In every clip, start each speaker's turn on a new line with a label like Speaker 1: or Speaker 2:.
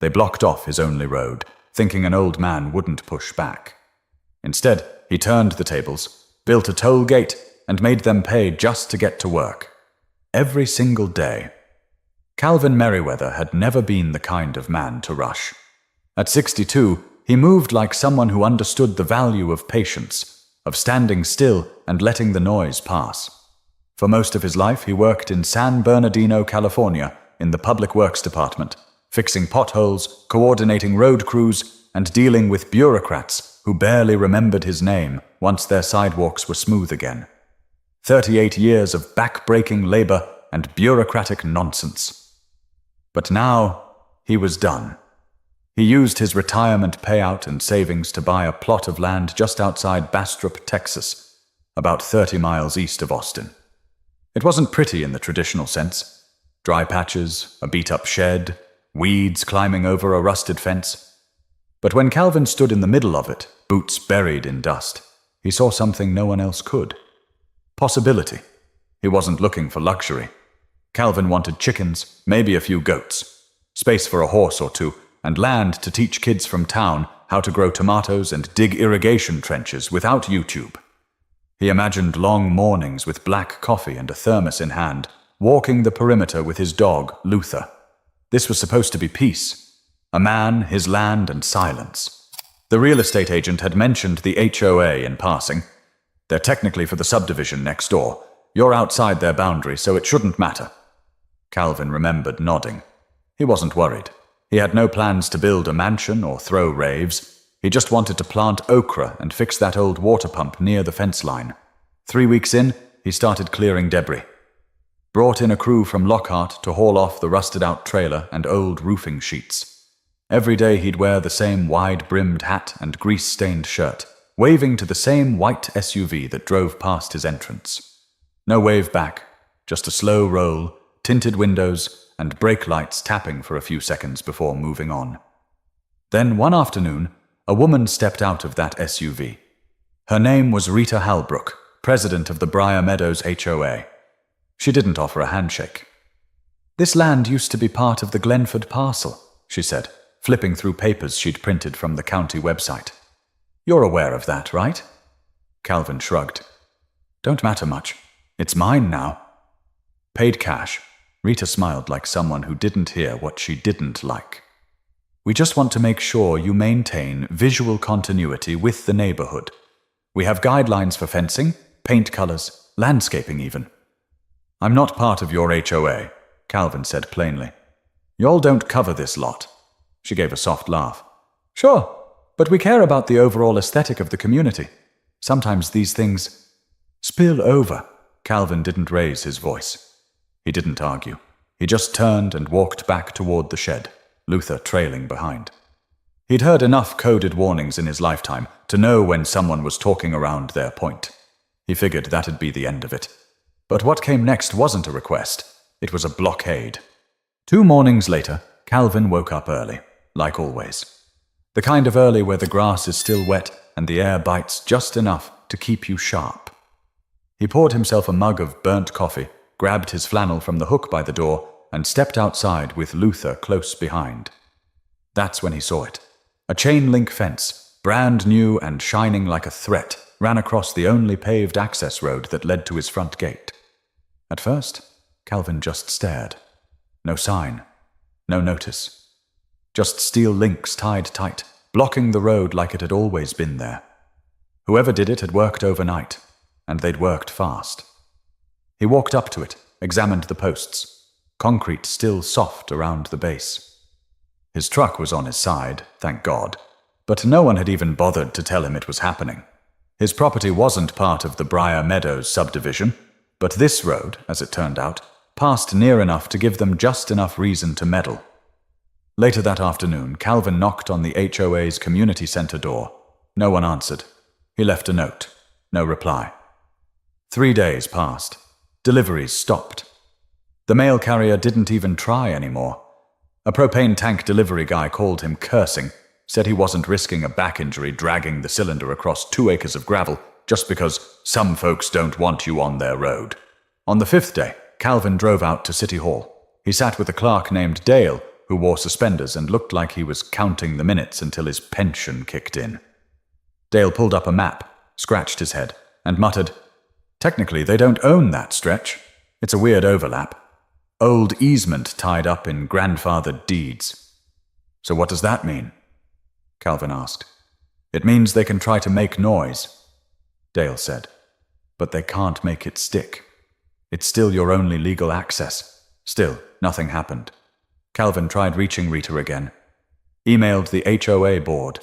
Speaker 1: They blocked off his only road, thinking an old man wouldn't push back. Instead, he turned the tables, built a toll gate, and made them pay just to get to work. Every single day. Calvin Merriweather had never been the kind of man to rush. At 62, he moved like someone who understood the value of patience, of standing still and letting the noise pass. For most of his life, he worked in San Bernardino, California, in the Public Works Department, fixing potholes, coordinating road crews, and dealing with bureaucrats who barely remembered his name once their sidewalks were smooth again. 38 years of back-breaking labor and bureaucratic nonsense. But now, he was done. He used his retirement payout and savings to buy a plot of land just outside Bastrop, Texas, about 30 miles east of Austin. It wasn't pretty in the traditional sense. Dry patches, a beat-up shed, weeds climbing over a rusted fence. But when Calvin stood in the middle of it, boots buried in dust, he saw something no one else could. Possibility. He wasn't looking for luxury. Calvin wanted chickens, maybe a few goats, space for a horse or two, and land to teach kids from town how to grow tomatoes and dig irrigation trenches without YouTube. He imagined long mornings with black coffee and a thermos in hand, walking the perimeter with his dog, Luther. This was supposed to be peace. A man, his land, and silence. The real estate agent had mentioned the HOA in passing. They're technically for the subdivision next door. You're outside their boundary, so it shouldn't matter. Calvin remembered nodding. He wasn't worried. He had no plans to build a mansion or throw raves. He just wanted to plant okra and fix that old water pump near the fence line. 3 weeks in, he started clearing debris. Brought in a crew from Lockhart to haul off the rusted-out trailer and old roofing sheets. Every day he'd wear the same wide-brimmed hat and grease-stained shirt, waving to the same white SUV that drove past his entrance. No wave back, just a slow roll, tinted windows, and brake lights tapping for a few seconds before moving on. Then, one afternoon, a woman stepped out of that SUV. Her name was Rita Halbrook, president of the Briar Meadows HOA. She didn't offer a handshake. "This land used to be part of the Glenford parcel," she said, flipping through papers she'd printed from the county website. "You're aware of that, right?" Calvin shrugged. "Don't matter much. It's mine now." Paid cash, Rita smiled like someone who didn't hear what she didn't like. "We just want to make sure you maintain visual continuity with the neighborhood. We have guidelines for fencing, paint colors, landscaping even." "I'm not part of your HOA," Calvin said plainly. "Y'all don't cover this lot." She gave a soft laugh. "Sure, but we care about the overall aesthetic of the community. Sometimes these things spill over." Calvin didn't raise his voice. He didn't argue. He just turned and walked back toward the shed, Luther trailing behind. He'd heard enough coded warnings in his lifetime to know when someone was talking around their point. He figured that'd be the end of it. But what came next wasn't a request. It was a blockade. 2 mornings later, Calvin woke up early, like always. The kind of early where the grass is still wet and the air bites just enough to keep you sharp. He poured himself a mug of burnt coffee, grabbed his flannel from the hook by the door, and stepped outside with Luther close behind. That's when he saw it. A chain-link fence, brand new and shining like a threat, ran across the only paved access road that led to his front gate. At first, Calvin just stared. No sign, no notice. Just steel links tied tight, blocking the road like it had always been there. Whoever did it had worked overnight, and they'd worked fast. He walked up to it, examined the posts, concrete still soft around the base. His truck was on his side, thank God, but no one had even bothered to tell him it was happening. His property wasn't part of the Briar Meadows subdivision, but this road, as it turned out, passed near enough to give them just enough reason to meddle. Later that afternoon, Calvin knocked on the HOA's community center door. No one answered. He left a note. No reply. 3 days passed. Deliveries stopped. The mail carrier didn't even try anymore. A propane tank delivery guy called him cursing, said he wasn't risking a back injury dragging the cylinder across 2 acres of gravel just because some folks don't want you on their road. On the 5th day, Calvin drove out to City Hall. He sat with a clerk named Dale, who wore suspenders and looked like he was counting the minutes until his pension kicked in. Dale pulled up a map, scratched his head, and muttered, "Technically, they don't own that stretch. It's a weird overlap. Old easement tied up in grandfathered deeds." "So what does that mean?" Calvin asked. "It means they can try to make noise," Dale said. "But they can't make it stick. It's still your only legal access." Still, nothing happened. Calvin tried reaching Rita again. Emailed the HOA board.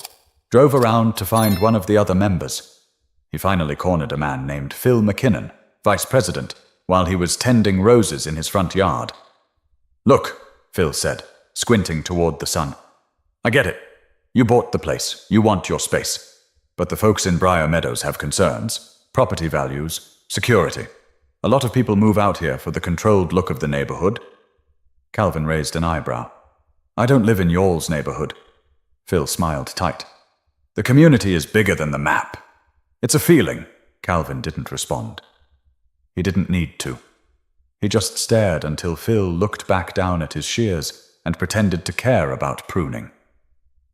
Speaker 1: Drove around to find one of the other members. He finally cornered a man named Phil McKinnon, vice president, while he was tending roses in his front yard. "Look," Phil said, squinting toward the sun. "I get it. You bought the place. You want your space. But the folks in Briar Meadows have concerns. Property values, security. A lot of people move out here for the controlled look of the neighborhood." Calvin raised an eyebrow. "I don't live in y'all's neighborhood." Phil smiled tight. "The community is bigger than the map. It's a feeling." Calvin didn't respond. He didn't need to. He just stared until Phil looked back down at his shears and pretended to care about pruning.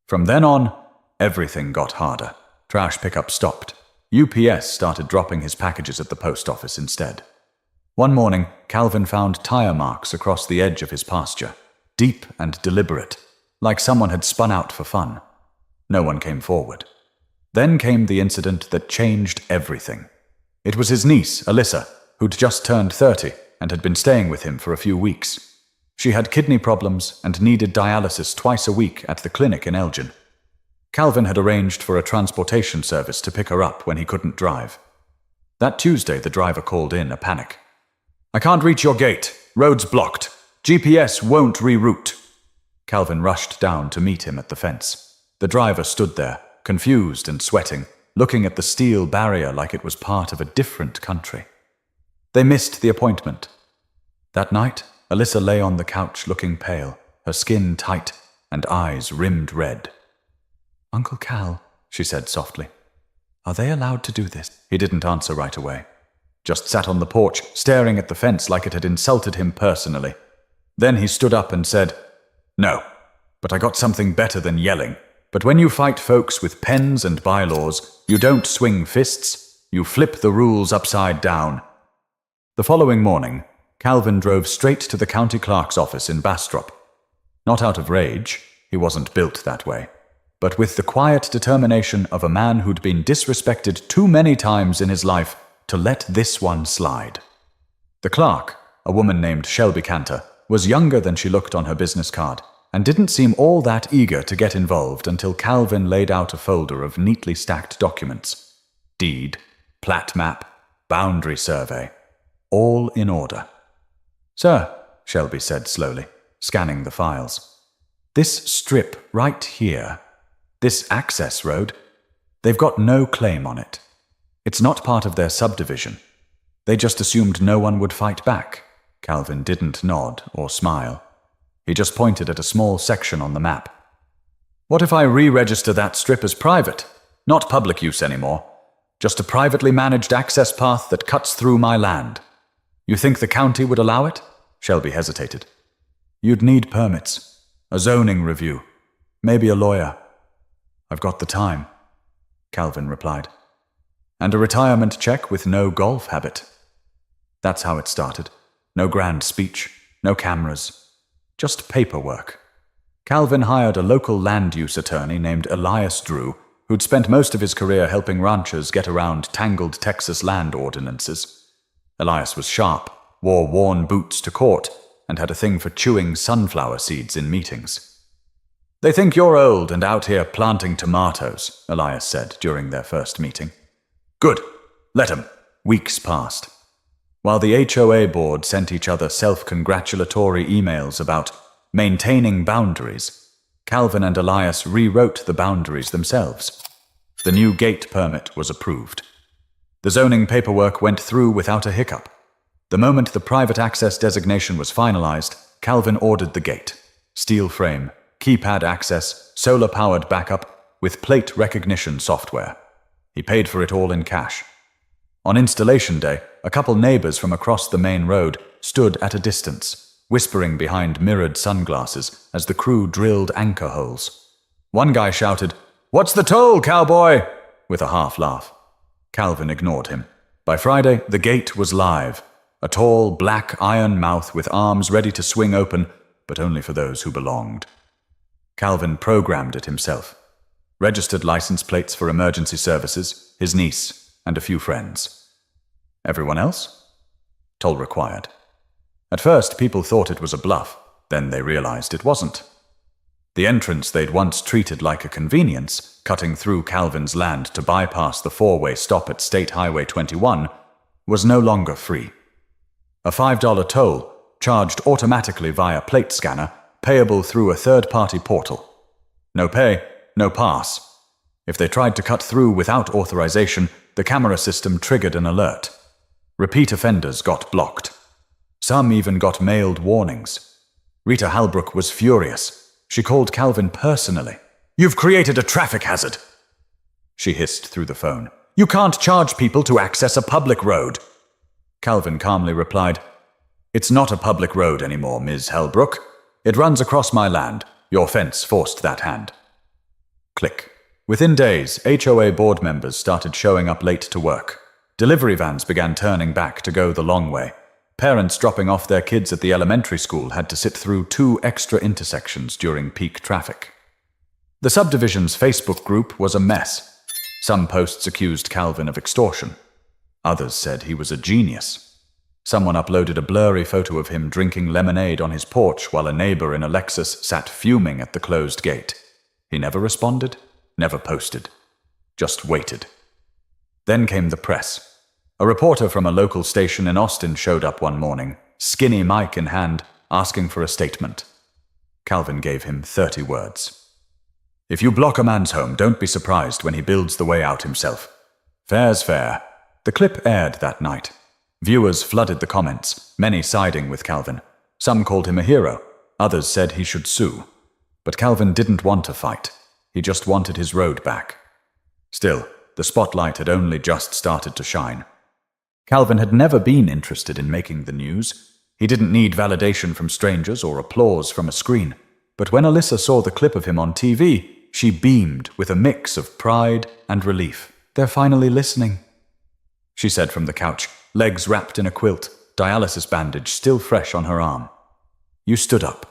Speaker 1: From then on, everything got harder. Trash pickup stopped. UPS started dropping his packages at the post office instead. One morning, Calvin found tire marks across the edge of his pasture, deep and deliberate, like someone had spun out for fun. No one came forward. Then came the incident that changed everything. It was his niece, Alyssa, who'd just turned 30 and had been staying with him for a few weeks. She had kidney problems and needed dialysis twice a week at the clinic in Elgin. Calvin had arranged for a transportation service to pick her up when he couldn't drive. That Tuesday, the driver called in a panic. "I can't reach your gate. Road's blocked. GPS won't reroute." Calvin rushed down to meet him at the fence. The driver stood there, confused and sweating, looking at the steel barrier like it was part of a different country. They missed the appointment. That night, Alyssa lay on the couch looking pale, her skin tight and eyes rimmed red. "Uncle Cal," she said softly, "are they allowed to do this?" He didn't answer right away. Just sat on the porch, staring at the fence like it had insulted him personally. Then he stood up and said, "No, but I got something better than yelling. But when you fight folks with pens and bylaws, you don't swing fists, you flip the rules upside down." The following morning, Calvin drove straight to the county clerk's office in Bastrop. Not out of rage, he wasn't built that way, but with the quiet determination of a man who'd been disrespected too many times in his life to let this one slide. The clerk, a woman named Shelby Cantor, was younger than she looked on her business card, and didn't seem all that eager to get involved until Calvin laid out a folder of neatly stacked documents. Deed, plat map, boundary survey, all in order. "Sir," Shelby said slowly, scanning the files, "this strip right here, this access road, they've got no claim on it. It's not part of their subdivision. They just assumed no one would fight back." Calvin didn't nod or smile. He just pointed at a small section on the map. "What if I re-register that strip as private? Not public use anymore. Just a privately managed access path that cuts through my land. You think the county would allow it?" Shelby hesitated. "You'd need permits, a zoning review, maybe a lawyer." "I've got the time," Calvin replied. "And a retirement check with no golf habit." That's how it started. No grand speech, no cameras, just paperwork. Calvin hired a local land use attorney named Elias Drew, who'd spent most of his career helping ranchers get around tangled Texas land ordinances. Elias was sharp, wore worn boots to court, and had a thing for chewing sunflower seeds in meetings. "They think you're old and out here planting tomatoes," Elias said during their first meeting. "Good. Let 'em." Weeks passed. While the HOA board sent each other self-congratulatory emails about maintaining boundaries, Calvin and Elias rewrote the boundaries themselves. The new gate permit was approved. The zoning paperwork went through without a hiccup. The moment the private access designation was finalized, Calvin ordered the gate. Steel frame, keypad access, solar-powered backup, with plate recognition software. He paid for it all in cash. On installation day, a couple neighbors from across the main road stood at a distance. whispering behind mirrored sunglasses as the crew drilled anchor holes. One guy shouted, "What's the toll, cowboy?" with a half laugh. Calvin ignored him. By Friday, the gate was live, a tall, black iron mouth with arms ready to swing open, but only for those who belonged. Calvin programmed it himself. Registered license plates for emergency services, his niece, and a few friends. Everyone else? Toll required. At first, people thought it was a bluff. Then they realized it wasn't. The entrance they'd once treated like a convenience, cutting through Calvin's land to bypass the four-way stop at State Highway 21, was no longer free. A $5 toll, charged automatically via plate scanner, payable through a third-party portal. No pay, no pass. If they tried to cut through without authorization, the camera system triggered an alert. Repeat offenders got blocked. Some even got mailed warnings. Rita Halbrook was furious. She called Calvin personally. "You've created a traffic hazard," she hissed through the phone. "You can't charge people to access a public road." Calvin calmly replied, "It's not a public road anymore, Ms. Halbrook. It runs across my land. Your fence forced that hand." Click. Within days, HOA board members started showing up late to work. Delivery vans began turning back to go the long way. Parents dropping off their kids at the elementary school had to sit through 2 extra intersections during peak traffic. The subdivision's Facebook group was a mess. Some posts accused Calvin of extortion. Others said he was a genius. Someone uploaded a blurry photo of him drinking lemonade on his porch while a neighbor in a Lexus sat fuming at the closed gate. He never responded, never posted, just waited. Then came the press. A reporter from a local station in Austin showed up one morning, skinny mic in hand, asking for a statement. Calvin gave him 30 words. "If you block a man's home, don't be surprised when he builds the way out himself. Fair's fair." The clip aired that night. Viewers flooded the comments, many siding with Calvin. Some called him a hero. Others said he should sue. But Calvin didn't want to fight. He just wanted his road back. Still, the spotlight had only just started to shine. Calvin had never been interested in making the news. He didn't need validation from strangers or applause from a screen. But when Alyssa saw the clip of him on TV, she beamed with a mix of pride and relief. "They're finally listening," she said from the couch, legs wrapped in a quilt, dialysis bandage still fresh on her arm. "You stood up."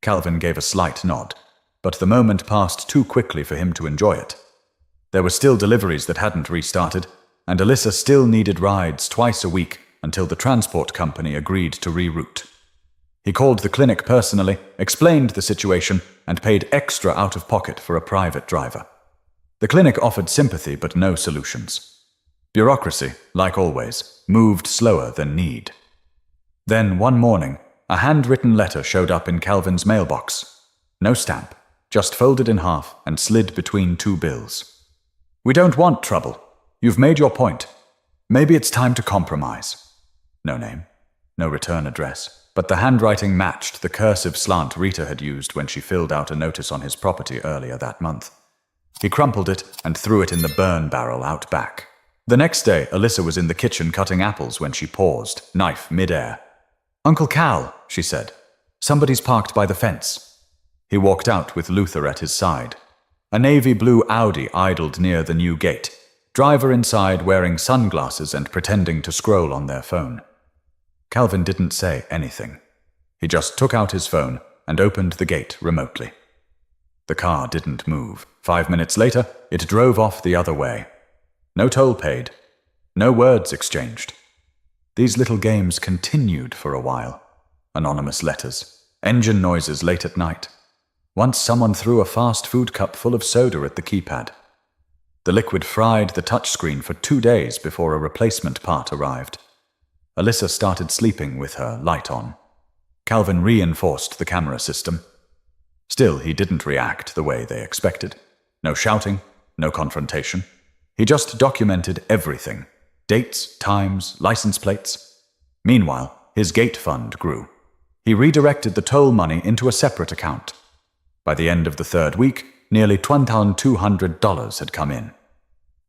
Speaker 1: Calvin gave a slight nod, but the moment passed too quickly for him to enjoy it. There were still deliveries that hadn't restarted, and Alyssa still needed rides twice a week until the transport company agreed to reroute. He called the clinic personally, explained the situation, and paid extra out of pocket for a private driver. The clinic offered sympathy but no solutions. Bureaucracy, like always, moved slower than need. Then, one morning, a handwritten letter showed up in Calvin's mailbox. No stamp, just folded in half and slid between 2 bills. "We don't want trouble. You've made your point. Maybe it's time to compromise." No name, no return address, but the handwriting matched the cursive slant Rita had used when she filled out a notice on his property earlier that month. He crumpled it and threw it in the burn barrel out back. The next day, Alyssa was in the kitchen cutting apples when she paused, knife mid-air. "Uncle Cal," she said, "somebody's parked by the fence." He walked out with Luther at his side. A navy blue Audi idled near the new gate, driver inside wearing sunglasses and pretending to scroll on their phone. Calvin didn't say anything. He just took out his phone and opened the gate remotely. The car didn't move. 5 minutes later, it drove off the other way. No toll paid. No words exchanged. These little games continued for a while. Anonymous letters, engine noises late at night. Once someone threw a fast food cup full of soda at the keypad. The liquid fried the touchscreen for 2 days before a replacement part arrived. Alyssa started sleeping with her light on. Calvin reinforced the camera system. Still, he didn't react the way they expected. No shouting, no confrontation. He just documented everything. Dates, times, license plates. Meanwhile, his gate fund grew. He redirected the toll money into a separate account. By the end of the 3rd week, nearly $1,200 had come in.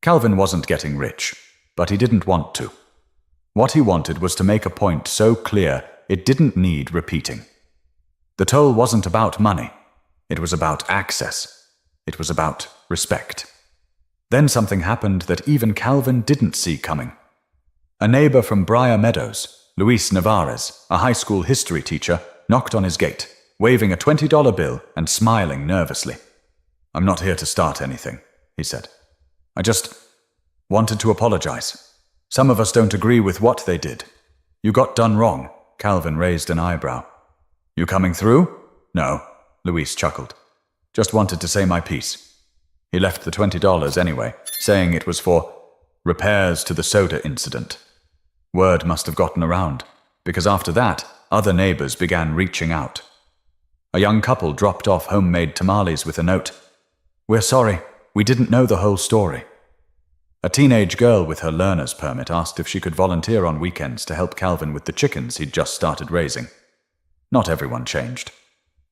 Speaker 1: Calvin wasn't getting rich, but he didn't want to. What he wanted was to make a point so clear it didn't need repeating. The toll wasn't about money. It was about access. It was about respect. Then something happened that even Calvin didn't see coming. A neighbor from Briar Meadows, Luis Navarez, a high school history teacher, knocked on his gate, waving a $20 bill and smiling nervously. "I'm not here to start anything," he said. "I just wanted to apologize. Some of us don't agree with what they did." "You got done wrong." Calvin raised an eyebrow. "You coming through?" "No," Luis chuckled. "Just wanted to say my piece." He left the $20 anyway, saying it was for repairs to the soda incident. Word must have gotten around, because after that, other neighbors began reaching out. A young couple dropped off homemade tamales with a note, "We're sorry, we didn't know the whole story." A teenage girl with her learner's permit asked if she could volunteer on weekends to help Calvin with the chickens he'd just started raising. Not everyone changed.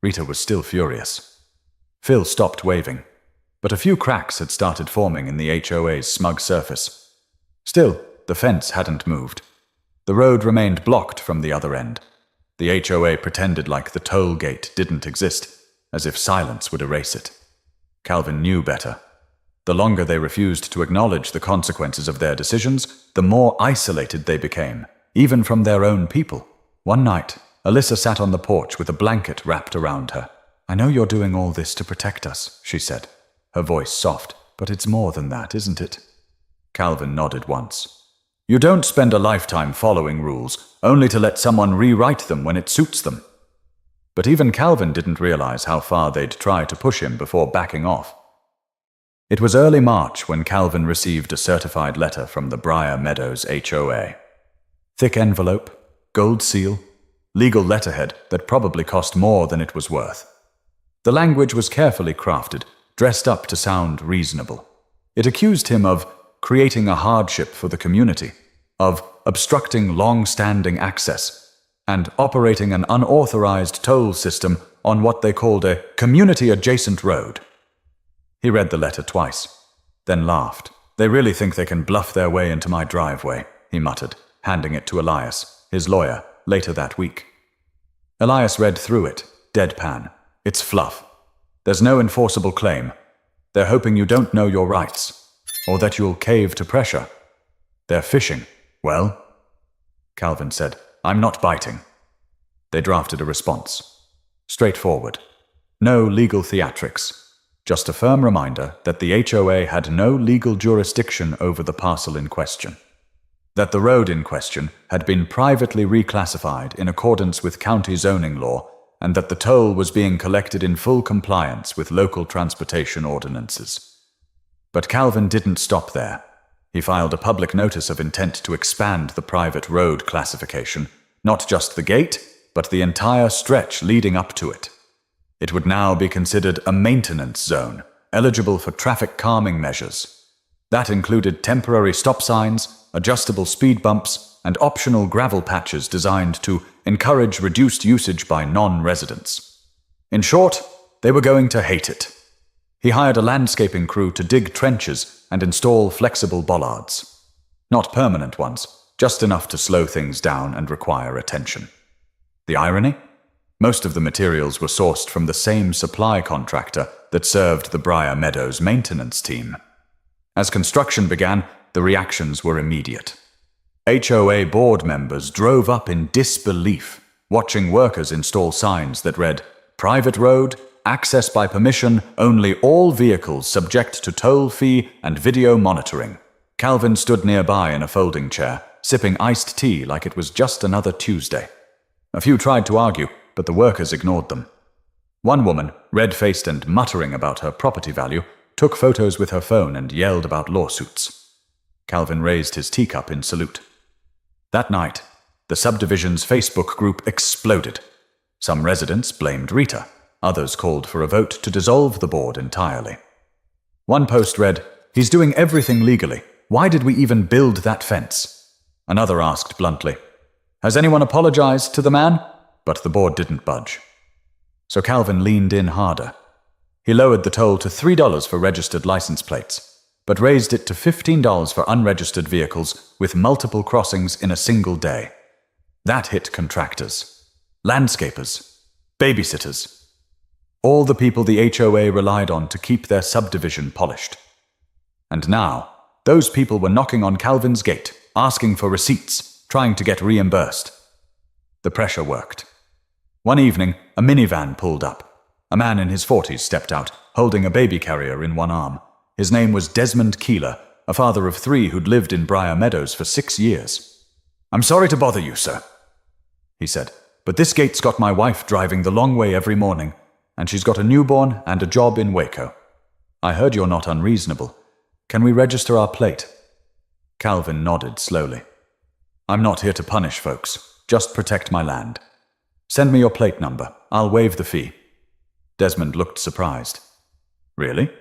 Speaker 1: Rita was still furious. Phil stopped waving, but a few cracks had started forming in the HOA's smug surface. Still, the fence hadn't moved. The road remained blocked from the other end. The HOA pretended like the toll gate didn't exist, as if silence would erase it. Calvin knew better. The longer they refused to acknowledge the consequences of their decisions, the more isolated they became, even from their own people. One night, Alyssa sat on the porch with a blanket wrapped around her. "I know you're doing all this to protect us," she said, her voice soft, "but it's more than that, isn't it?" Calvin nodded once. "You don't spend a lifetime following rules, only to let someone rewrite them when it suits them." But even Calvin didn't realize how far they'd try to push him before backing off. It was early March when Calvin received a certified letter from the Briar Meadows HOA. Thick envelope, gold seal, legal letterhead that probably cost more than it was worth. The language was carefully crafted, dressed up to sound reasonable. It accused him of creating a hardship for the community, of obstructing long-standing access, and operating an unauthorized toll system on what they called a community-adjacent road. He read the letter twice, then laughed. "They really think they can bluff their way into my driveway," he muttered, handing it to Elias, his lawyer, later that week. Elias read through it, deadpan. "It's fluff. There's no enforceable claim. They're hoping you don't know your rights, or that you'll cave to pressure. They're fishing." "Well," Calvin said, "I'm not biting." They drafted a response. Straightforward. No legal theatrics. Just a firm reminder that the HOA had no legal jurisdiction over the parcel in question. That the road in question had been privately reclassified in accordance with county zoning law, and that the toll was being collected in full compliance with local transportation ordinances. But Calvin didn't stop there. He filed a public notice of intent to expand the private road classification, not just the gate, but the entire stretch leading up to it. It would now be considered a maintenance zone, eligible for traffic calming measures. That included temporary stop signs, adjustable speed bumps, and optional gravel patches designed to encourage reduced usage by non-residents. In short, they were going to hate it. He hired a landscaping crew to dig trenches and install flexible bollards. Not permanent ones, just enough to slow things down and require attention. The irony? Most of the materials were sourced from the same supply contractor that served the Briar Meadows maintenance team. As construction began, the reactions were immediate. HOA board members drove up in disbelief, watching workers install signs that read, "Private road, access by permission, only all vehicles subject to toll fee and video monitoring." Calvin stood nearby in a folding chair, sipping iced tea like it was just another Tuesday. A few tried to argue, but the workers ignored them. One woman, red-faced and muttering about her property value, took photos with her phone and yelled about lawsuits. Calvin raised his teacup in salute. That night, the subdivision's Facebook group exploded. Some residents blamed Rita. Others called for a vote to dissolve the board entirely. One post read, "He's doing everything legally. Why did we even build that fence?" Another asked bluntly, "Has anyone apologized to the man?" But the board didn't budge. So Calvin leaned in harder. He lowered the toll to $3 for registered license plates, but raised it to $15 for unregistered vehicles with multiple crossings in a single day. That hit contractors, landscapers, babysitters, all the people the HOA relied on to keep their subdivision polished. And now, those people were knocking on Calvin's gate, asking for receipts, trying to get reimbursed. The pressure worked. One evening, a minivan pulled up. A man in his 40s stepped out, holding a baby carrier in one arm. His name was Desmond Keeler, a father of 3 who'd lived in Briar Meadows for 6 years. "I'm sorry to bother you, sir," he said, "but this gate's got my wife driving the long way every morning, and she's got a newborn and a job in Waco. I heard you're not unreasonable. Can we register our plate?" Calvin nodded slowly. "I'm not here to punish folks, just protect my land. Send me your plate number. I'll waive the fee." Desmond looked surprised. "Really?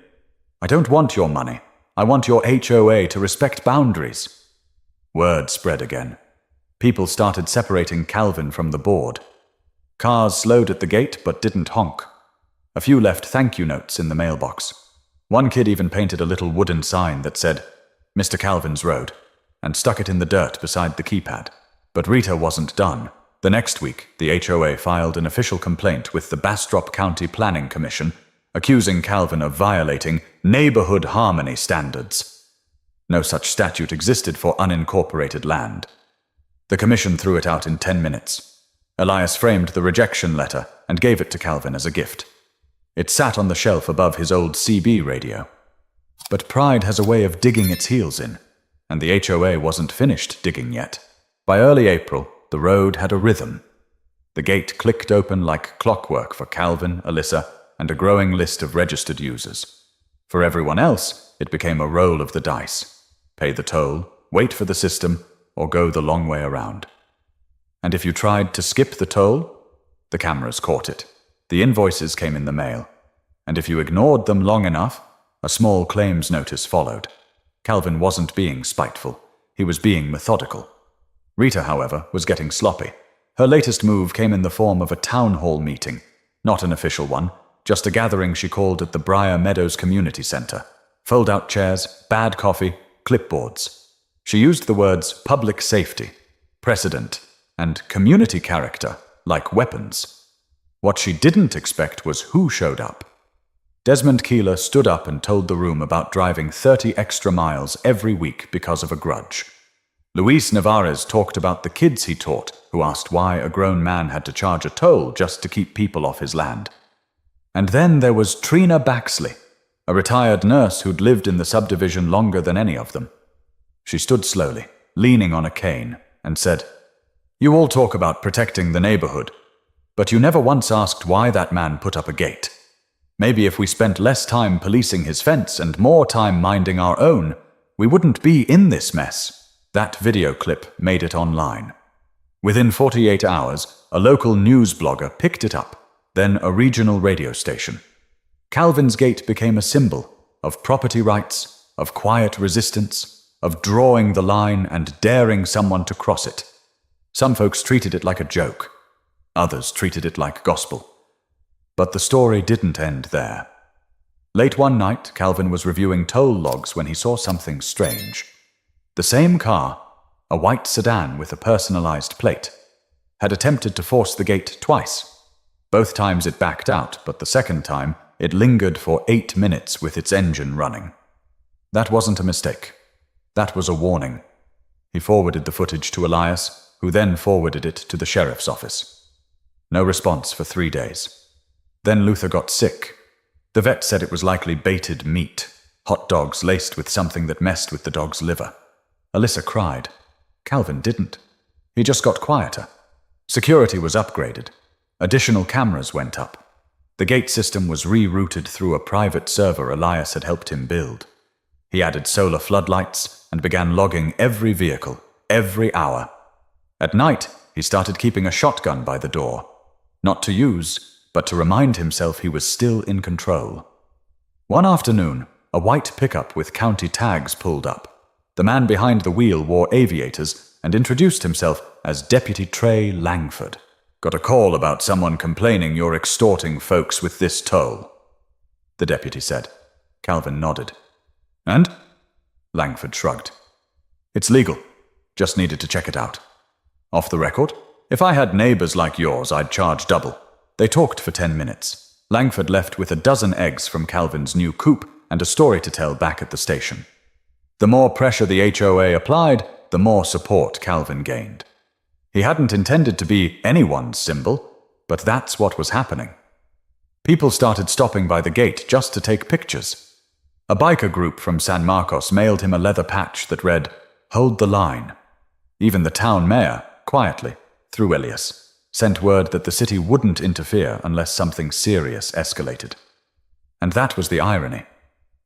Speaker 1: I don't want your money. I want your HOA to respect boundaries." Word spread again. People started separating Calvin from the board. Cars slowed at the gate but didn't honk. A few left thank you notes in the mailbox. One kid even painted a little wooden sign that said, "Mr. Calvin's Road," and stuck it in the dirt beside the keypad. But Rita wasn't done. The next week, the HOA filed an official complaint with the Bastrop County Planning Commission, accusing Calvin of violating neighborhood harmony standards. No such statute existed for unincorporated land. The commission threw it out in 10 minutes. Elias framed the rejection letter and gave it to Calvin as a gift. It sat on the shelf above his old CB radio. But pride has a way of digging its heels in, and the HOA wasn't finished digging yet. By early April, the road had a rhythm. The gate clicked open like clockwork for Calvin, Alyssa, and a growing list of registered users. For everyone else, it became a roll of the dice. Pay the toll, wait for the system, or go the long way around. And if you tried to skip the toll, the cameras caught it. The invoices came in the mail. And if you ignored them long enough, a small claims notice followed. Calvin wasn't being spiteful. He was being methodical. Rita, however, was getting sloppy. Her latest move came in the form of a town hall meeting. Not an official one, just a gathering she called at the Briar Meadows Community Center. Fold-out chairs, bad coffee, clipboards. She used the words public safety, precedent, and community character like weapons. What she didn't expect was who showed up. Desmond Keeler stood up and told the room about driving 30 extra miles every week because of a grudge. Luis Navarez talked about the kids he taught who asked why a grown man had to charge a toll just to keep people off his land. And then there was Trina Baxley, a retired nurse who'd lived in the subdivision longer than any of them. She stood slowly, leaning on a cane, and said, "You all talk about protecting the neighborhood, but you never once asked why that man put up a gate. Maybe if we spent less time policing his fence and more time minding our own, we wouldn't be in this mess." That video clip made it online. Within 48 hours, a local news blogger picked it up, then a regional radio station. Calvin's Gate became a symbol of property rights, of quiet resistance, of drawing the line and daring someone to cross it. Some folks treated it like a joke. Others treated it like gospel. But the story didn't end there. Late one night, Calvin was reviewing toll logs when he saw something strange. The same car, a white sedan with a personalized plate, had attempted to force the gate twice. Both times it backed out, but the second time it lingered for 8 minutes with its engine running. That wasn't a mistake. That was a warning. He forwarded the footage to Elias, who then forwarded it to the sheriff's office. No response for 3 days. Then Luther got sick. The vet said it was likely baited meat, hot dogs laced with something that messed with the dog's liver. Alyssa cried. Calvin didn't. He just got quieter. Security was upgraded. Additional cameras went up. The gate system was rerouted through a private server Elias had helped him build. He added solar floodlights and began logging every vehicle, every hour. At night, he started keeping a shotgun by the door. Not to use, but to remind himself he was still in control. One afternoon, a white pickup with county tags pulled up. The man behind the wheel wore aviators and introduced himself as Deputy Trey Langford. "Got a call about someone complaining you're extorting folks with this toll," the deputy said. Calvin nodded. "And?" Langford shrugged. "It's legal. Just needed to check it out." "Off the record?" If I had neighbors like yours, I'd charge double. They talked for 10 minutes. Langford left with a dozen eggs from Calvin's new coop and a story to tell back at the station. The more pressure the HOA applied, the more support Calvin gained. He hadn't intended to be anyone's symbol, but that's what was happening. People started stopping by the gate just to take pictures. A biker group from San Marcos mailed him a leather patch that read, "Hold the line." Even the town mayor, quietly, through Elias, sent word that the city wouldn't interfere unless something serious escalated. And that was the irony.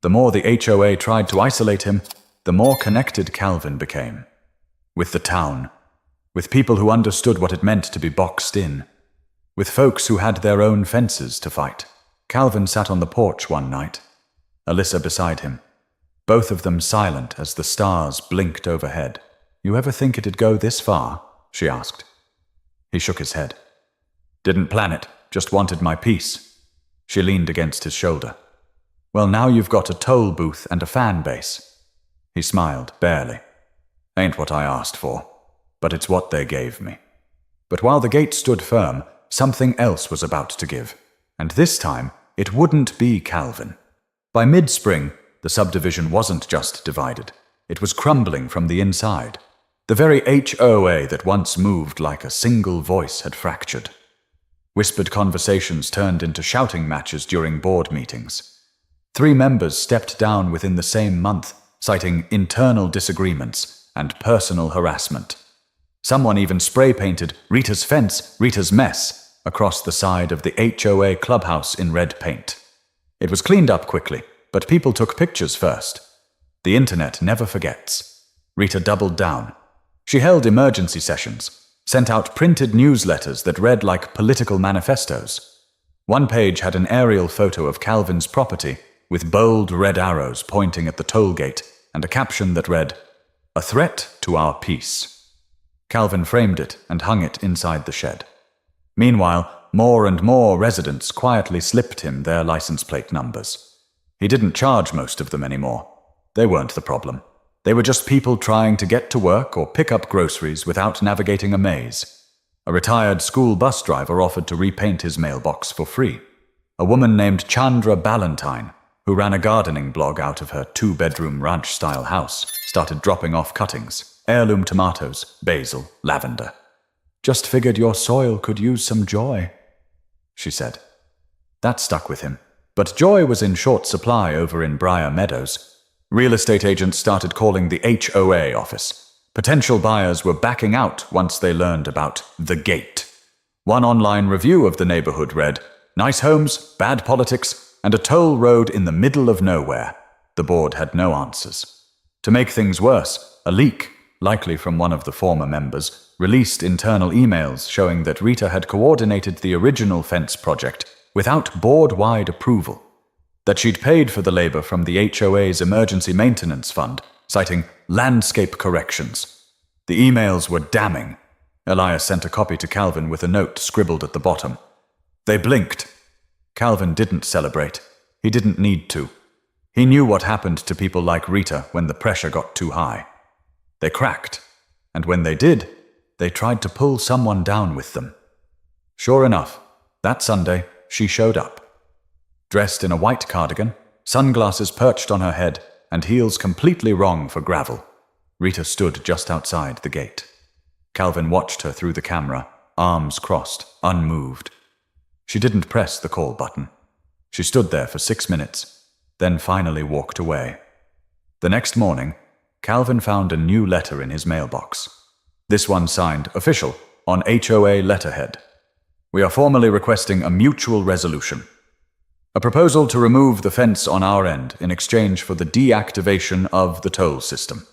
Speaker 1: The more the HOA tried to isolate him, the more connected Calvin became. With the town, with people who understood what it meant to be boxed in, with folks who had their own fences to fight. Calvin sat on the porch one night, Alyssa beside him, both of them silent as the stars blinked overhead. "You ever think it'd go this far?" she asked. He shook his head. "Didn't plan it, just wanted my peace." She leaned against his shoulder. "Well, now you've got a toll booth and a fan base." He smiled, barely. "Ain't what I asked for, but it's what they gave me." But while the gate stood firm, something else was about to give, and this time it wouldn't be Calvin. By mid-spring, the subdivision wasn't just divided. It was crumbling from the inside. The very HOA that once moved like a single voice had fractured. Whispered conversations turned into shouting matches during board meetings. 3 members stepped down within the same month, citing internal disagreements and personal harassment. Someone even spray-painted "Rita's fence, Rita's mess" across the side of the HOA clubhouse in red paint. It was cleaned up quickly, but people took pictures first. The internet never forgets. Rita doubled down. She held emergency sessions, sent out printed newsletters that read like political manifestos. One page had an aerial photo of Calvin's property with bold red arrows pointing at the toll gate and a caption that read, "A threat to our peace." Calvin framed it and hung it inside the shed. Meanwhile, more and more residents quietly slipped him their license plate numbers. He didn't charge most of them anymore. They weren't the problem. They were just people trying to get to work or pick up groceries without navigating a maze. A retired school bus driver offered to repaint his mailbox for free. A woman named Chandra Ballantyne, who ran a gardening blog out of her 2-bedroom ranch-style house, started dropping off cuttings, heirloom tomatoes, basil, lavender. "Just figured your soil could use some joy," she said. That stuck with him. But joy was in short supply over in Briar Meadows. Real estate agents started calling the HOA office. Potential buyers were backing out once they learned about the gate. One online review of the neighborhood read, "Nice homes, bad politics, and a toll road in the middle of nowhere." The board had no answers. To make things worse, a leak, likely from one of the former members, released internal emails showing that Rita had coordinated the original fence project without board-wide approval, that she'd paid for the labor from the HOA's emergency maintenance fund, citing landscape corrections. The emails were damning. Elias sent a copy to Calvin with a note scribbled at the bottom. They blinked. Calvin didn't celebrate. He didn't need to. He knew what happened to people like Rita when the pressure got too high. They cracked, and when they did, they tried to pull someone down with them. Sure enough, that Sunday, she showed up. Dressed in a white cardigan, sunglasses perched on her head, and heels completely wrong for gravel. Rita stood just outside the gate. Calvin watched her through the camera, arms crossed, unmoved. She didn't press the call button. She stood there for 6 minutes, then finally walked away. The next morning, Calvin found a new letter in his mailbox. This one signed "Official" on HOA letterhead. "We are formally requesting a mutual resolution. A proposal to remove the fence on our end in exchange for the deactivation of the toll system.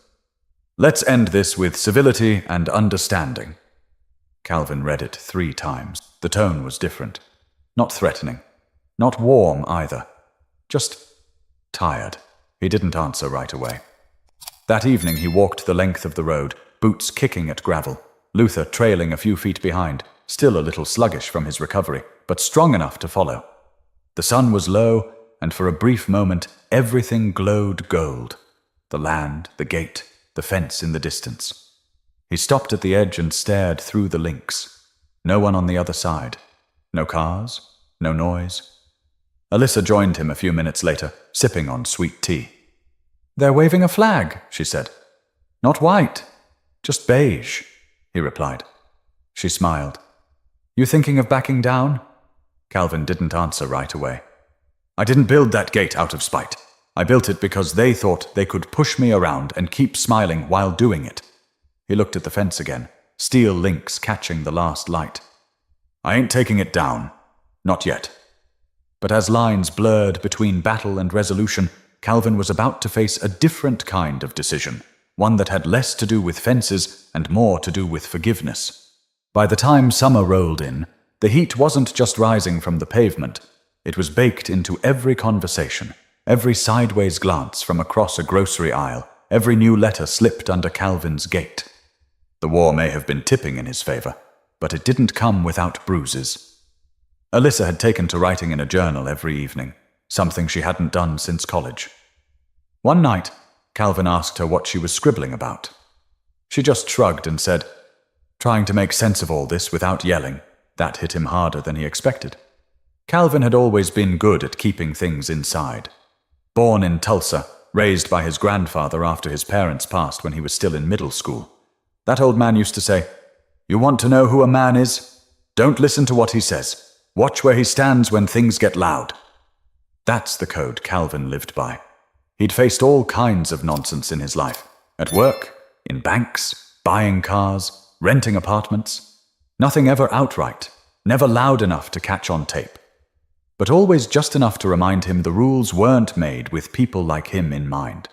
Speaker 1: Let's end this with civility and understanding." Calvin read it 3 times. The tone was different. Not threatening. Not warm either. Just tired. He didn't answer right away. That evening he walked the length of the road, boots kicking at gravel, Luther trailing a few feet behind, still a little sluggish from his recovery, but strong enough to follow. The sun was low, and for a brief moment everything glowed gold. The land, the gate, the fence in the distance. He stopped at the edge and stared through the links. No one on the other side. No cars, no noise. Alyssa joined him a few minutes later, sipping on sweet tea. "They're waving a flag," she said. "Not white, just beige," he replied. She smiled. "You thinking of backing down?" Calvin didn't answer right away. "I didn't build that gate out of spite. I built it because they thought they could push me around and keep smiling while doing it." He looked at the fence again, steel links catching the last light. "I ain't taking it down. Not yet." But as lines blurred between battle and resolution, Calvin was about to face a different kind of decision, one that had less to do with fences and more to do with forgiveness. By the time summer rolled in, the heat wasn't just rising from the pavement. It was baked into every conversation, every sideways glance from across a grocery aisle, every new letter slipped under Calvin's gate. The war may have been tipping in his favor, but it didn't come without bruises. Alyssa had taken to writing in a journal every evening, something she hadn't done since college. One night, Calvin asked her what she was scribbling about. She just shrugged and said, "Trying to make sense of all this without yelling." That hit him harder than he expected. Calvin had always been good at keeping things inside. Born in Tulsa, raised by his grandfather after his parents passed when he was still in middle school. That old man used to say, "You want to know who a man is? Don't listen to what he says. Watch where he stands when things get loud." That's the code Calvin lived by. He'd faced all kinds of nonsense in his life. At work, in banks, buying cars, renting apartments. Nothing ever outright, never loud enough to catch on tape. But always just enough to remind him the rules weren't made with people like him in mind.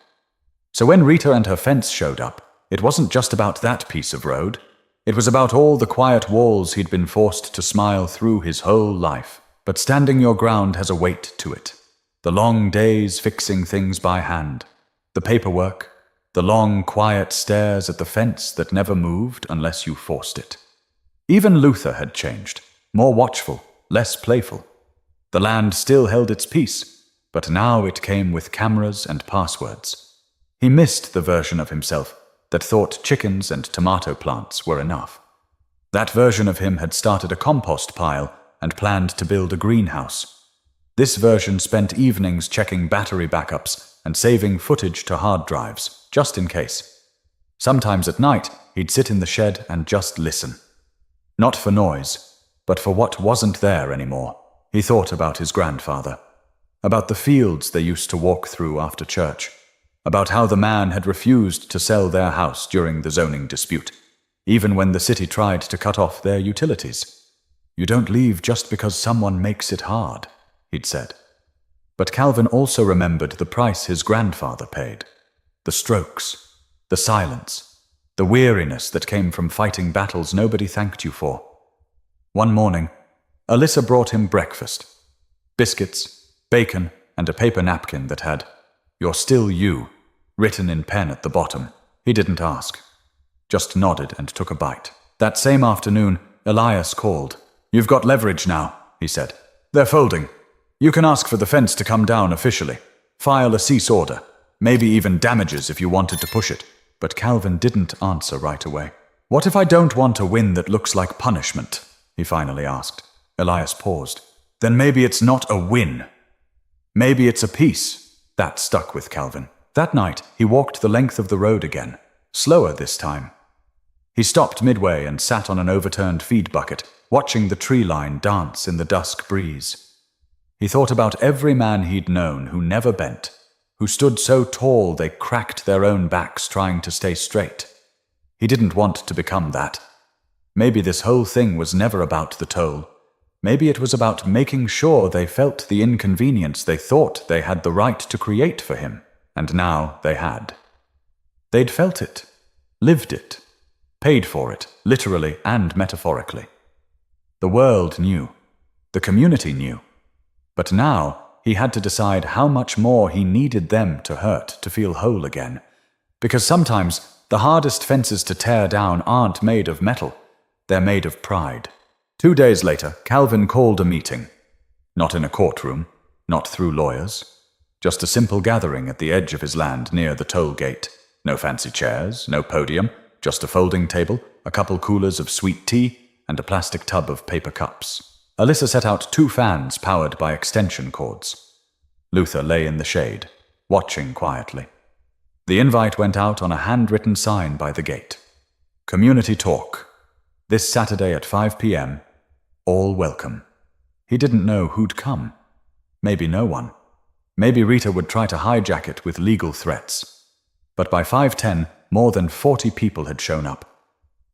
Speaker 1: So when Rita and her fence showed up, it wasn't just about that piece of road. It was about all the quiet walls he'd been forced to smile through his whole life. But standing your ground has a weight to it. The long days fixing things by hand. The paperwork. The long, quiet stares at the fence that never moved unless you forced it. Even Luther had changed. More watchful, less playful. The land still held its peace, but now it came with cameras and passwords. He missed the version of himself that thought chickens and tomato plants were enough. That version of him had started a compost pile and planned to build a greenhouse. This version spent evenings checking battery backups and saving footage to hard drives, just in case. Sometimes at night, he'd sit in the shed and just listen. Not for noise, but for what wasn't there anymore. He thought about his grandfather, about the fields they used to walk through after church, about how the man had refused to sell their house during the zoning dispute, even when the city tried to cut off their utilities. "You don't leave just because someone makes it hard," he'd said. But Calvin also remembered the price his grandfather paid. The strokes, the silence, the weariness that came from fighting battles nobody thanked you for. One morning, Alyssa brought him breakfast. Biscuits, bacon, and a paper napkin that had, "You're still you," written in pen at the bottom. He didn't ask. Just nodded and took a bite. That same afternoon, Elias called. "You've got leverage now," he said. "They're folding. You can ask for the fence to come down officially. File a cease order. Maybe even damages if you wanted to push it." But Calvin didn't answer right away. "What if I don't want a win that looks like punishment?" he finally asked. Elias paused. "Then maybe it's not a win. Maybe it's a peace." That stuck with Calvin. That night, he walked the length of the road again, slower this time. He stopped midway and sat on an overturned feed bucket, watching the tree line dance in the dusk breeze. He thought about every man he'd known who never bent, who stood so tall they cracked their own backs trying to stay straight. He didn't want to become that. Maybe this whole thing was never about the toll. Maybe it was about making sure they felt the inconvenience they thought they had the right to create for him, and now they had. They'd felt it, lived it, paid for it, literally and metaphorically. The world knew. The community knew. But now he had to decide how much more he needed them to hurt to feel whole again. Because sometimes the hardest fences to tear down aren't made of metal. They're made of pride. 2 days later, Calvin called a meeting. Not in a courtroom, not through lawyers. Just a simple gathering at the edge of his land near the toll gate. No fancy chairs, no podium, just a folding table, a couple coolers of sweet tea, and a plastic tub of paper cups. Alyssa set out 2 fans powered by extension cords. Luther lay in the shade, watching quietly. The invite went out on a handwritten sign by the gate. Community talk. This Saturday at 5 p.m. All welcome. He didn't know who'd come. Maybe no one. Maybe Rita would try to hijack it with legal threats. But by 5:10, more than 40 people had shown up.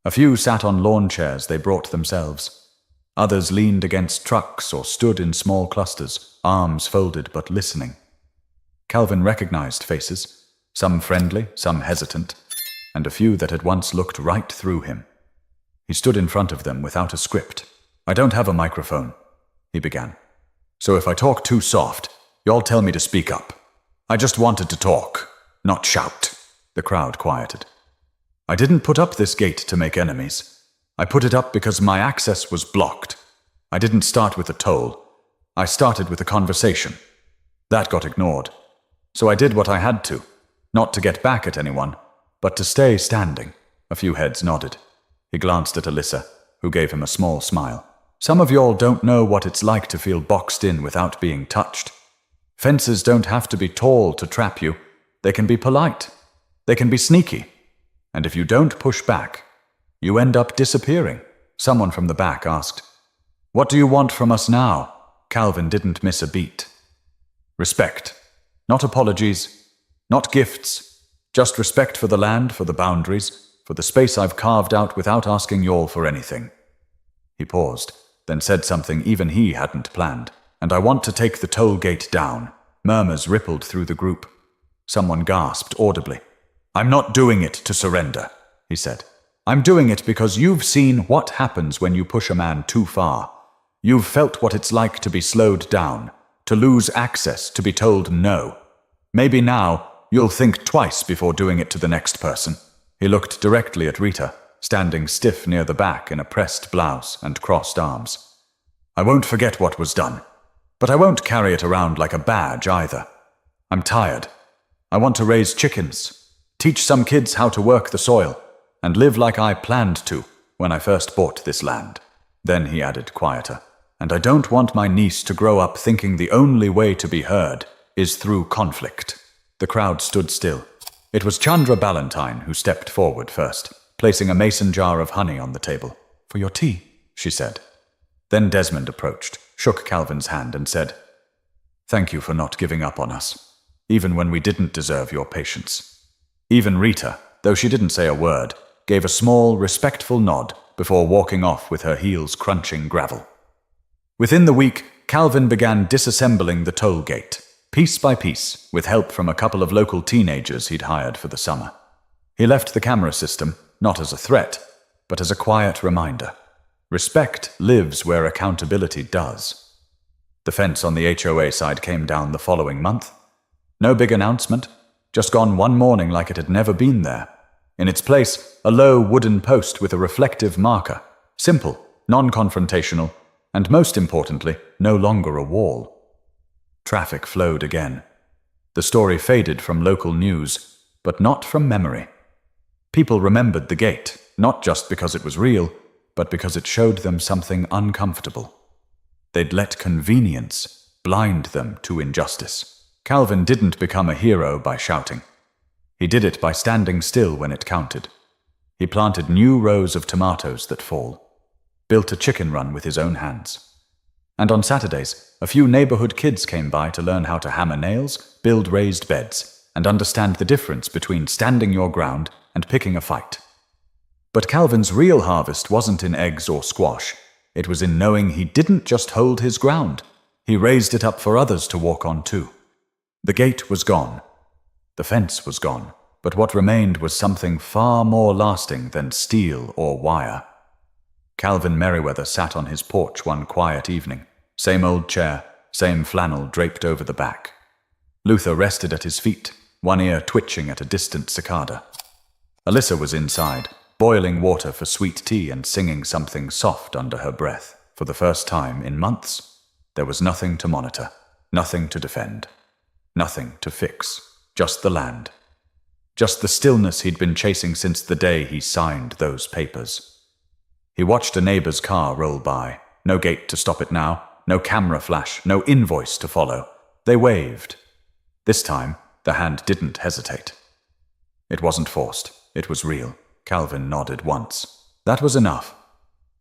Speaker 1: A few sat on lawn chairs they brought themselves. Others leaned against trucks or stood in small clusters, arms folded but listening. Calvin recognized faces, some friendly, some hesitant, and a few that had once looked right through him. He stood in front of them without a script. "I don't have a microphone," he began. "So if I talk too soft, y'all tell me to speak up. I just wanted to talk, not shout." The crowd quieted. "I didn't put up this gate to make enemies. I put it up because my access was blocked. I didn't start with a toll. I started with a conversation. That got ignored. So I did what I had to, not to get back at anyone, but to stay standing." A few heads nodded. He glanced at Alyssa, who gave him a small smile. "Some of y'all don't know what it's like to feel boxed in without being touched. Fences don't have to be tall to trap you. They can be polite. They can be sneaky. And if you don't push back, you end up disappearing." Someone from the back asked, "What do you want from us now?" Calvin didn't miss a beat. "Respect. Not apologies. Not gifts. Just respect for the land, for the boundaries, for the space I've carved out without asking y'all for anything." He paused, then said something even he hadn't planned. "And I want to take the toll gate down." Murmurs rippled through the group. Someone gasped audibly. "I'm not doing it to surrender," he said. "I'm doing it because you've seen what happens when you push a man too far. You've felt what it's like to be slowed down, to lose access, to be told no. Maybe now you'll think twice before doing it to the next person." He looked directly at Rita, standing stiff near the back in a pressed blouse and crossed arms. "I won't forget what was done, but I won't carry it around like a badge either. I'm tired. I want to raise chickens, teach some kids how to work the soil, and live like I planned to when I first bought this land." Then he added quieter, "And I don't want my niece to grow up thinking the only way to be heard is through conflict." The crowd stood still. It was Chandra Ballantyne who stepped forward first, placing a mason jar of honey on the table. "For your tea," she said. Then Desmond approached, shook Calvin's hand and said, "Thank you for not giving up on us, even when we didn't deserve your patience." Even Rita, though she didn't say a word, gave a small, respectful nod before walking off with her heels crunching gravel. Within the week, Calvin began disassembling the toll gate, piece by piece, with help from a couple of local teenagers he'd hired for the summer. He left the camera system, not as a threat, but as a quiet reminder. Respect lives where accountability does. The fence on the HOA side came down the following month. No big announcement, just gone one morning like it had never been there. In its place, a low wooden post with a reflective marker, simple, non-confrontational, and most importantly, no longer a wall. Traffic flowed again. The story faded from local news, but not from memory. People remembered the gate, not just because it was real, but because it showed them something uncomfortable. They'd let convenience blind them to injustice. Calvin didn't become a hero by shouting. He did it by standing still when it counted. He planted new rows of tomatoes that fall, built a chicken run with his own hands. And on Saturdays, a few neighborhood kids came by to learn how to hammer nails, build raised beds, and understand the difference between standing your ground and picking a fight. But Calvin's real harvest wasn't in eggs or squash. It was in knowing he didn't just hold his ground. He raised it up for others to walk on too. The gate was gone. The fence was gone. But what remained was something far more lasting than steel or wire. Calvin Merriweather sat on his porch one quiet evening. Same old chair, same flannel draped over the back. Luther rested at his feet, one ear twitching at a distant cicada. Alyssa was inside, boiling water for sweet tea and singing something soft under her breath. For the first time in months, there was nothing to monitor, nothing to defend, nothing to fix, just the land. Just the stillness he'd been chasing since the day he signed those papers. He watched a neighbor's car roll by. No gate to stop it now, no camera flash, no invoice to follow. They waved. This time, the hand didn't hesitate. It wasn't forced. It was real. Calvin nodded once. That was enough.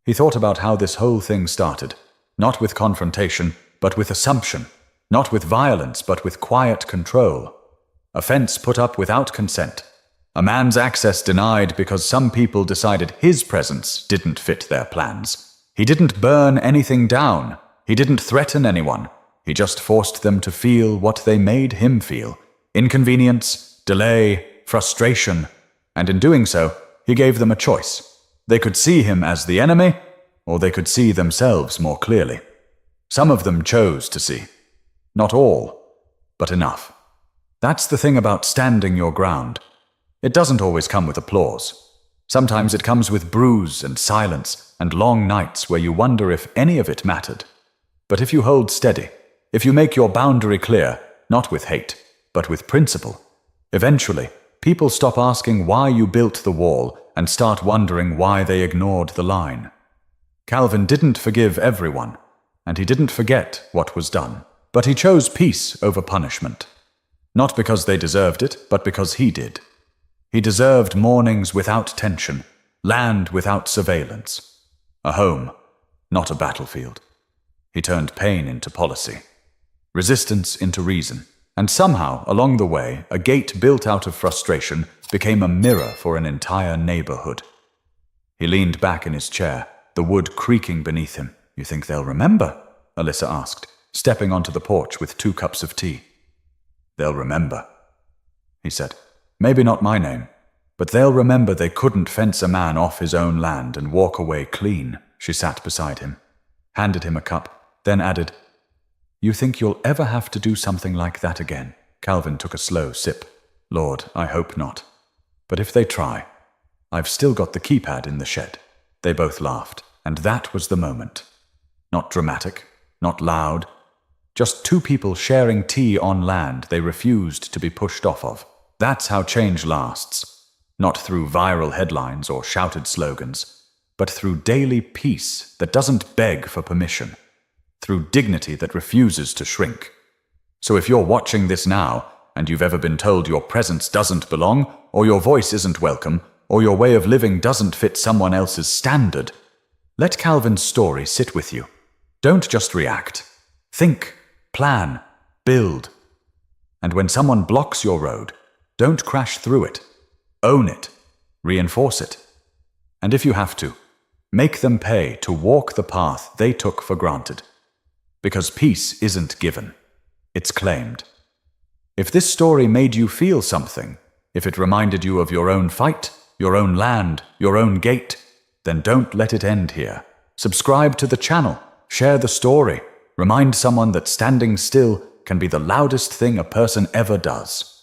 Speaker 1: He thought about how this whole thing started. Not with confrontation, but with assumption. Not with violence, but with quiet control. A fence put up without consent. A man's access denied because some people decided his presence didn't fit their plans. He didn't burn anything down. He didn't threaten anyone. He just forced them to feel what they made him feel. Inconvenience, delay, frustration. And in doing so, he gave them a choice. They could see him as the enemy, or they could see themselves more clearly. Some of them chose to see. Not all, but enough. That's the thing about standing your ground. It doesn't always come with applause. Sometimes it comes with bruise and silence and long nights where you wonder if any of it mattered. But if you hold steady, if you make your boundary clear, not with hate, but with principle, eventually people stop asking why you built the wall and start wondering why they ignored the line. Calvin didn't forgive everyone, and he didn't forget what was done, but he chose peace over punishment. Not because they deserved it, but because he did. He deserved mornings without tension, land without surveillance, a home, not a battlefield. He turned pain into policy, resistance into reason, and somehow, along the way, a gate built out of frustration became a mirror for an entire neighborhood. He leaned back in his chair, the wood creaking beneath him. "You think they'll remember?" Alyssa asked, stepping onto the porch with 2 cups of tea. "They'll remember," he said. "Maybe not my name, but they'll remember they couldn't fence a man off his own land and walk away clean." She sat beside him, handed him a cup, then added, "You think you'll ever have to do something like that again?" Calvin took a slow sip. "Lord, I hope not. But if they try, I've still got the keypad in the shed." They both laughed, and that was the moment. Not dramatic, not loud, just 2 people sharing tea on land they refused to be pushed off of. That's how change lasts. Not through viral headlines or shouted slogans, but through daily peace that doesn't beg for permission, through dignity that refuses to shrink. So if you're watching this now, and you've ever been told your presence doesn't belong, or your voice isn't welcome, or your way of living doesn't fit someone else's standard, let Calvin's story sit with you. Don't just react. Think, plan, build. And when someone blocks your road, don't crash through it. Own it. Reinforce it. And if you have to, make them pay to walk the path they took for granted. Because peace isn't given. It's claimed. If this story made you feel something, if it reminded you of your own fight, your own land, your own gate, then don't let it end here. Subscribe to the channel, share the story, remind someone that standing still can be the loudest thing a person ever does.